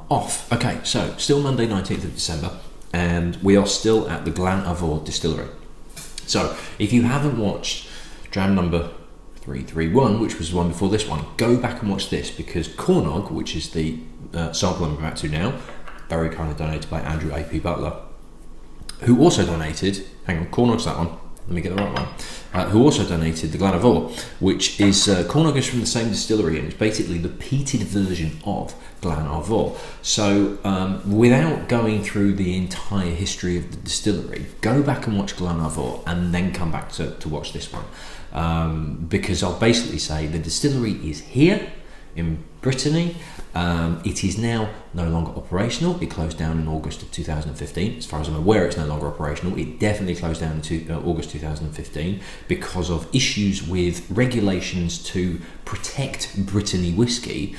off. Okay, so still Monday 19th of December, and we are still at the Glann Ar Mor distillery. So if you haven't watched Dram number 331, which was the one before this one, go back and watch this, because Kornog, which is the sample I'm about to now, very kindly donated by Andrew A.P. Butler, who also donated, hang on, Kornog's that one, let me get the right one, who also donated the Glann Ar Mor, which is, Kornog is from the same distillery, and it's basically the peated version of Glann Ar Mor. So without going through the entire history of the distillery, go back and watch Glann Ar Mor and then come back to watch this one. Because I'll basically say the distillery is here in Brittany. It is now no longer operational. It closed down in August of 2015. As far as I'm aware, it's no longer operational. It definitely closed down in August 2015 because of issues with regulations to protect Brittany whiskey.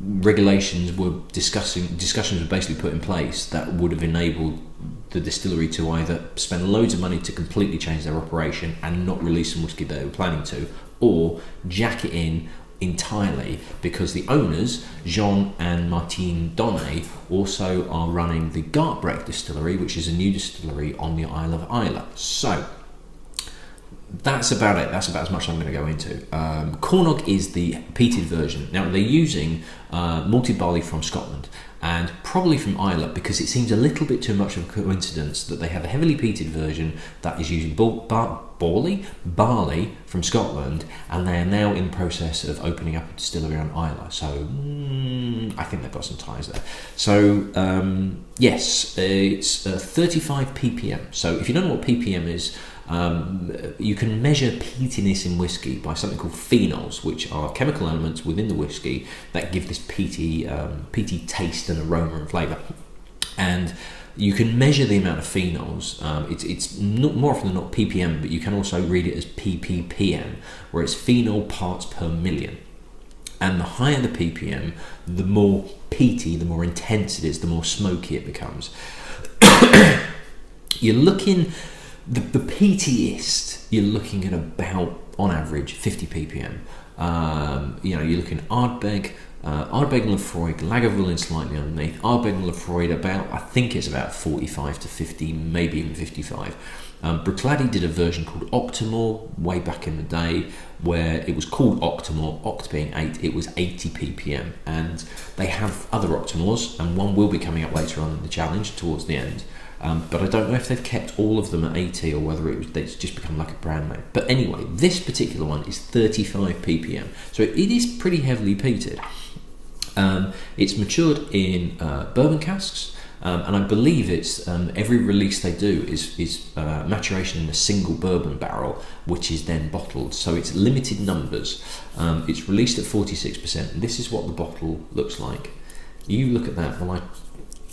Regulations were discussions were basically put in place that would have enabled the distillery to either spend loads of money to completely change their operation and not release some whiskey they were planning to, or jack it in entirely, because the owners, Jean and Martine Donnet, also are running the Gartbrecht distillery, which is a new distillery on the Isle of Islay. So that's about it. That's about as much as I'm going to go into. Kornog is the peated version. Now, they're using malted barley from Scotland and probably from Ireland, because it seems a little bit too much of a coincidence that they have a heavily peated version that is using barley from Scotland, and they are now in the process of opening up a distillery on Islay. So I think they've got some ties there. So yes, it's 35 ppm. So if you don't know what ppm is, you can measure peatiness in whiskey by something called phenols, which are chemical elements within the whiskey that give this peaty taste and aroma and flavour. And you can measure the amount of phenols. It's not, more often than not ppm, but you can also read it as ppm, where it's phenol parts per million. And the higher the ppm, the more peaty, the more intense it is, the more smoky it becomes. You're looking... The peatiest, you're looking at about, on average, 50 ppm. You're looking at Ardbeg and Lefroy, Lagavulin slightly underneath. Ardbeg and Lefroy I think it's about 45 to 50, maybe even 55. Bruichladdich did a version called Octomore way back in the day, where it was called Octomore, Oct being 8, it was 80 ppm. And they have other Octomores, and one will be coming up later on in the challenge towards the end. But I don't know if they've kept all of them at 80 or whether it's just become like a brand name. But anyway, this particular one is 35 ppm, so it is pretty heavily peated. It's matured in bourbon casks, and I believe it's every release they do is maturation in a single bourbon barrel, which is then bottled. So it's limited numbers. It's released at 46%, and this is what the bottle looks like. You look at that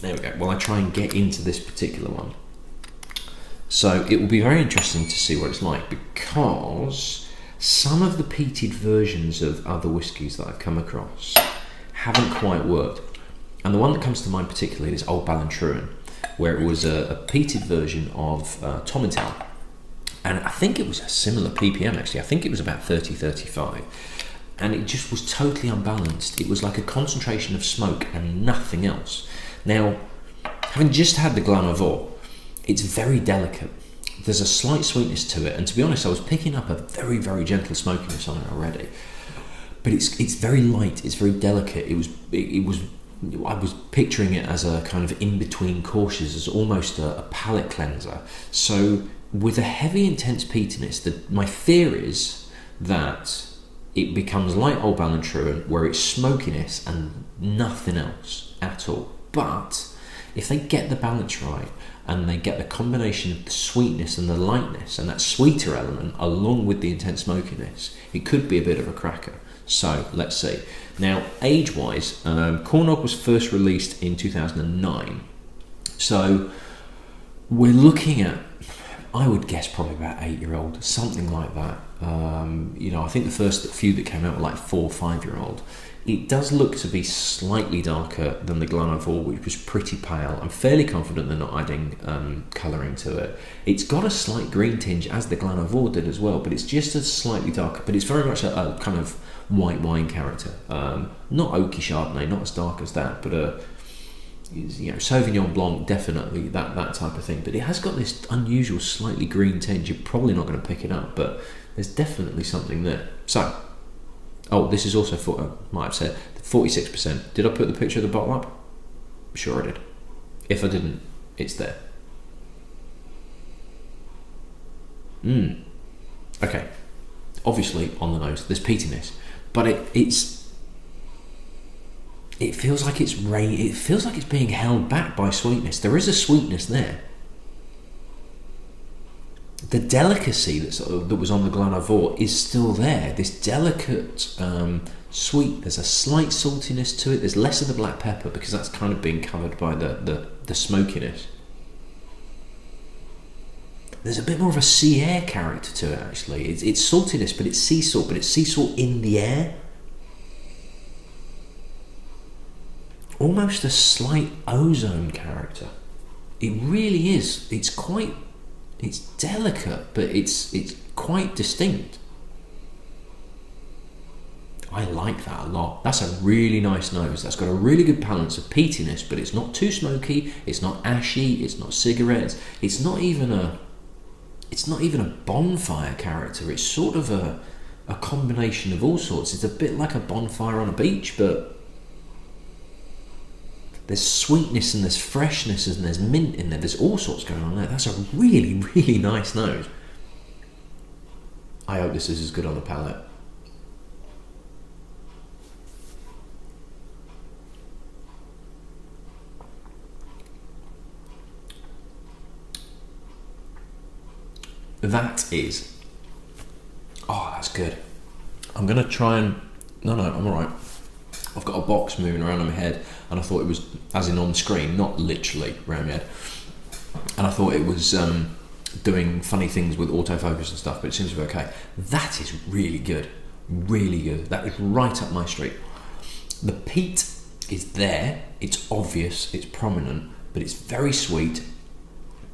there we go. Well, I try and get into this particular one. So it will be very interesting to see what it's like, because some of the peated versions of other whiskies that I've come across haven't quite worked. And the one that comes to mind particularly is Old Ballantrae, where it was a peated version of Tomintown. And I think it was a similar ppm actually. I think it was about 30, 35. And it just was totally unbalanced. It was like a concentration of smoke and nothing else. Now, having just had the Glann Ar Mor, it's very delicate. There's a slight sweetness to it, and to be honest, I was picking up a very, very gentle smokiness on it already. But it's very light. It's very delicate. I was picturing it as a kind of in-between courses, as almost a palate cleanser. So with a heavy, intense peatiness, my fear is that it becomes like Old Ballantrae, where it's smokiness and nothing else at all. But if they get the balance right, and they get the combination of the sweetness and the lightness and that sweeter element along with the intense smokiness, it could be a bit of a cracker. So let's see. Now, age-wise, Kornog was first released in 2009. So we're looking at, I would guess, probably about 8-year-old, something like that. I think the first few that came out were like 4 or 5-year-old. It does look to be slightly darker than the Glann Ar Mor, which was pretty pale. I'm fairly confident they're not adding colouring to it. It's got a slight green tinge, as the Glann Ar Mor did as well, but it's just a slightly darker, but it's very much a kind of white wine character. Not oaky Chardonnay, not as dark as that, but Sauvignon Blanc, definitely that type of thing. But it has got this unusual, slightly green tinge. You're probably not going to pick it up, but there's definitely something there. So, this is also, might have said, 46%. Did I put the picture of the bottle up? Sure I did. If I didn't, it's there. Okay. Obviously, on the nose, there's peatiness, but it feels like it feels like it's being held back by sweetness. There is a sweetness there. The delicacy that was on the Glann Ar Mor is still there. This delicate sweet. There's a slight saltiness to it. There's less of the black pepper because that's kind of being covered by the smokiness. There's a bit more of a sea air character to it, actually. It's saltiness, but it's sea salt, but it's sea salt in the air. Almost a slight ozone character. It really is. It's delicate, but it's quite distinct. I like that a lot. That's a really nice nose. That's got a really good balance of peatiness, but it's not too smoky. It's not ashy. It's not cigarettes. It's not even a bonfire character. It's sort of a combination of all sorts. It's a bit like a bonfire on a beach, but there's sweetness and there's freshness and there's mint in there. There's all sorts going on there. That's a really, really nice nose. I hope this is as good on the palate. That is... that's good. I'm going to try and... No, I'm alright. I've got a box moving around in my head, and I thought it was, as in on screen, not literally around my head. And I thought it was doing funny things with autofocus and stuff, but it seems to be okay. That is really good. Really good. That is right up my street. The peat is there. It's obvious. It's prominent, but it's very sweet.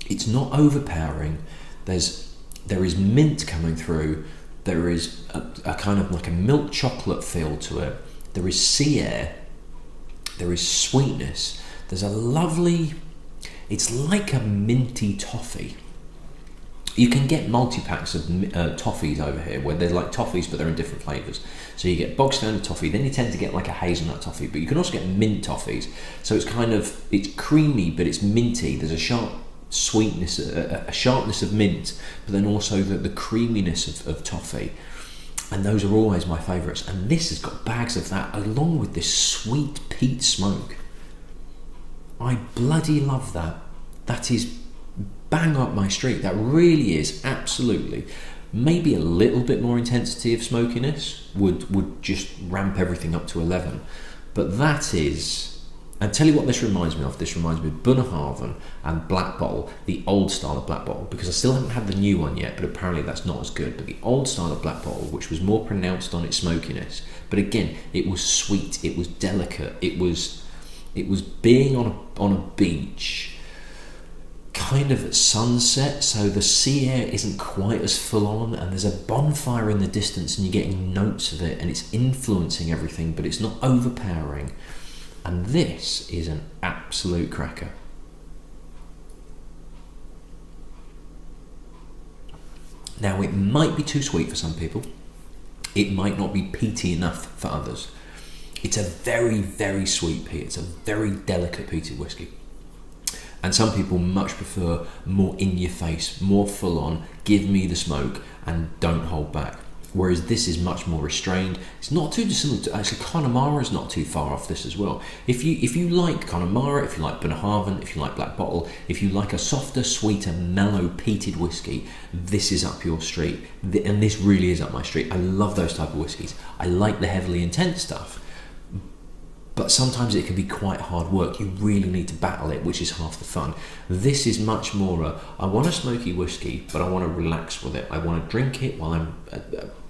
It's not overpowering. There is mint coming through. There is a kind of like a milk chocolate feel to it. There is sea air. There is sweetness. There's a lovely... It's like a minty toffee. You can get multi-packs of toffees over here where they're like toffees but they're in different flavours. So you get bog standard toffee, then you tend to get like a hazelnut toffee, but you can also get mint toffees. So it's creamy but it's minty. There's a sharp sweetness, a sharpness of mint, but then also the creaminess of toffee. And those are always my favourites. And this has got bags of that, along with this sweet peat smoke. I bloody love that. That is bang up my street. That really is, absolutely. Maybe a little bit more intensity of smokiness would just ramp everything up to 11. But that is... And tell you what this reminds me of. This reminds me of Bunnahabhain and Black Bottle, the old style of Black Bottle, because I still haven't had the new one yet, but apparently that's not as good. But the old style of Black Bottle, which was more pronounced on its smokiness, but again, it was sweet, it was delicate, it was being on a beach, kind of at sunset, so the sea air isn't quite as full on, and there's a bonfire in the distance, and you're getting notes of it, and it's influencing everything, but it's not overpowering. And this is an absolute cracker. Now, it might be too sweet for some people. It might not be peaty enough for others. It's a very, very sweet peat. It's a very delicate peated whiskey. And some people much prefer more in your face, more full on, give me the smoke and don't hold back. Whereas this is much more restrained. It's not too dissimilar to, actually, Connemara is not too far off this as well. If you like Connemara, if you like Bunnahabhain, if you like Black Bottle, if you like a softer, sweeter, mellow peated whiskey, this is up your street. And this really is up my street. I love those type of whiskies. I like the heavily intense stuff. but sometimes it can be quite hard work. You really need to battle it, which is half the fun. This is much more I want a smoky whiskey, but I want to relax with it. I want to drink it while I'm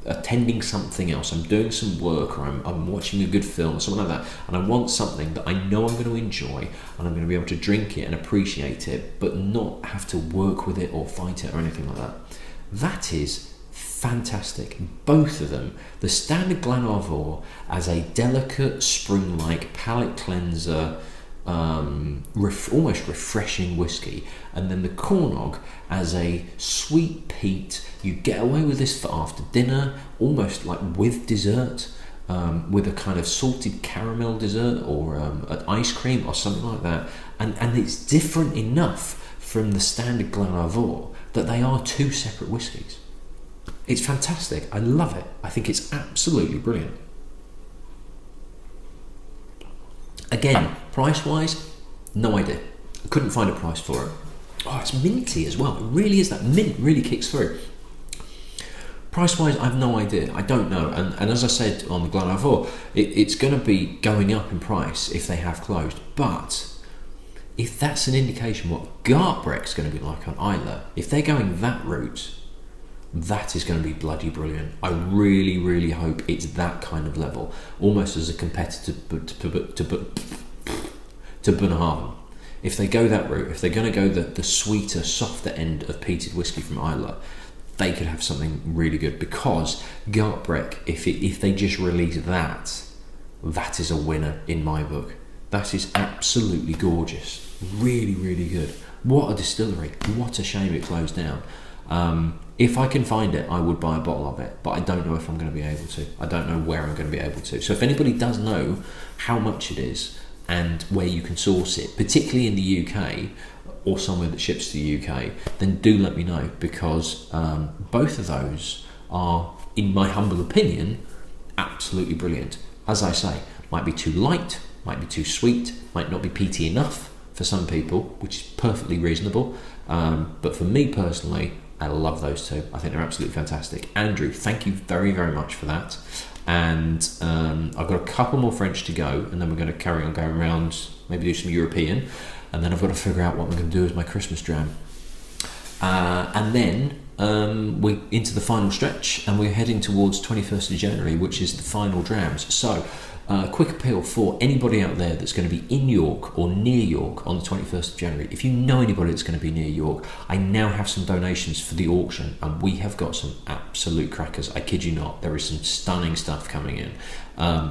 attending something else. I'm doing some work, or I'm watching a good film or something like that, and I want something that I know I'm going to enjoy, and I'm going to be able to drink it and appreciate it, but not have to work with it or fight it or anything like that. That is fantastic. Both of them, the standard Glann Ar Mor as a delicate spring-like palate cleanser, almost refreshing whiskey, and then the Kornog as a sweet peat. You get away with this for after dinner, almost like with dessert, with a kind of salted caramel dessert, or an ice cream or something like that, and it's different enough from the standard Glann Ar Mor that they are two separate whiskies. It's fantastic. I love it. I think it's absolutely brilliant. Again, price-wise, no idea. I couldn't find a price for it. Oh, it's minty as well. It really is. That mint really kicks through. Price-wise, I have no idea. I don't know. And as I said on the Glann Ar Mor, it's going to be going up in price if they have closed. But if that's an indication what Gartbreck's going to be like on Islay, if they're going that route, that is going to be bloody brilliant. I really, really hope it's that kind of level, almost as a competitor to Bunnahabhain. If they go that route, if they're going to go the sweeter, softer end of peated whiskey from Islay, they could have something really good, because Gartbreck, if they just release that is a winner in my book. That is absolutely gorgeous. Really, really good. What a distillery. What a shame it closed down. If I can find it, I would buy a bottle of it, but I don't know if I'm going to be able to. I don't know where I'm going to be able to. So if anybody does know how much it is and where you can source it, particularly in the UK or somewhere that ships to the UK, then do let me know, because both of those are, in my humble opinion, absolutely brilliant. As I say, might be too light, might be too sweet, might not be peaty enough for some people, which is perfectly reasonable. But for me personally, I love those two. I think they're absolutely fantastic. Andrew, thank you very, very much for that. And I've got a couple more French to go, and then we're going to carry on going around, maybe do some European, and then I've got to figure out what I'm going to do as my Christmas dram. And then we're into the final stretch, and we're heading towards 21st of January, which is the final drams. So quick appeal for anybody out there that's going to be in York or near York on the 21st of January. If you know anybody that's going to be near York, I now have some donations for the auction, and we have got some absolute crackers. I kid you not, there is some stunning stuff coming in.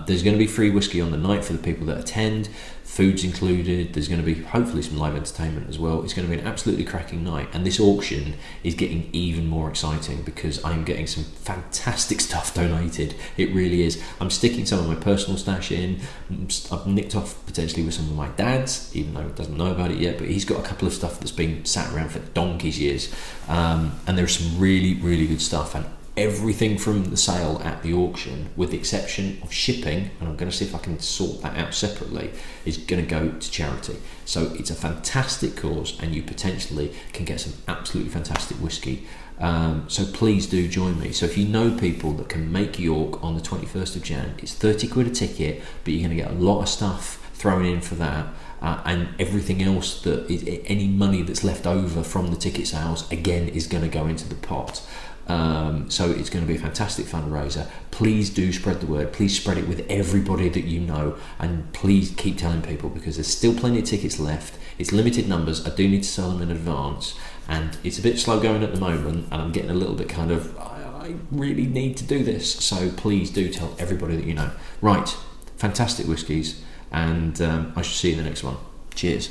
There's going to be free whiskey on the night for the people that attend. Food's included. There's going to be hopefully some live entertainment as well. It's going to be an absolutely cracking night, and this auction is getting even more exciting because I'm getting some fantastic stuff donated. It really is. I'm sticking some of my personal stash in. I've nicked off potentially with some of my dad's, even though he doesn't know about it yet, but he's got a couple of stuff that's been sat around for donkey's years, and there's some really, really good stuff. And everything from the sale at the auction, with the exception of shipping, and I'm going to see if I can sort that out separately, is going to go to charity. So it's a fantastic cause, and you potentially can get some absolutely fantastic whiskey. So please do join me. So if you know people that can make York on the 21st of Jan, it's 30 quid a ticket, but you're going to get a lot of stuff thrown in for that. And everything else, that is, any money that's left over from the ticket sales, again, is going to go into the pot. So it's going to be a fantastic fundraiser. Please do spread the word. Please spread it with everybody that you know, and please keep telling people, because there's still plenty of tickets left. It's limited numbers. I do need to sell them in advance, and it's a bit slow going at the moment, and I'm getting a little bit kind of, I really need to do this. So please do tell everybody that you know. Right, fantastic whiskies, and I shall see you in the next one. Cheers.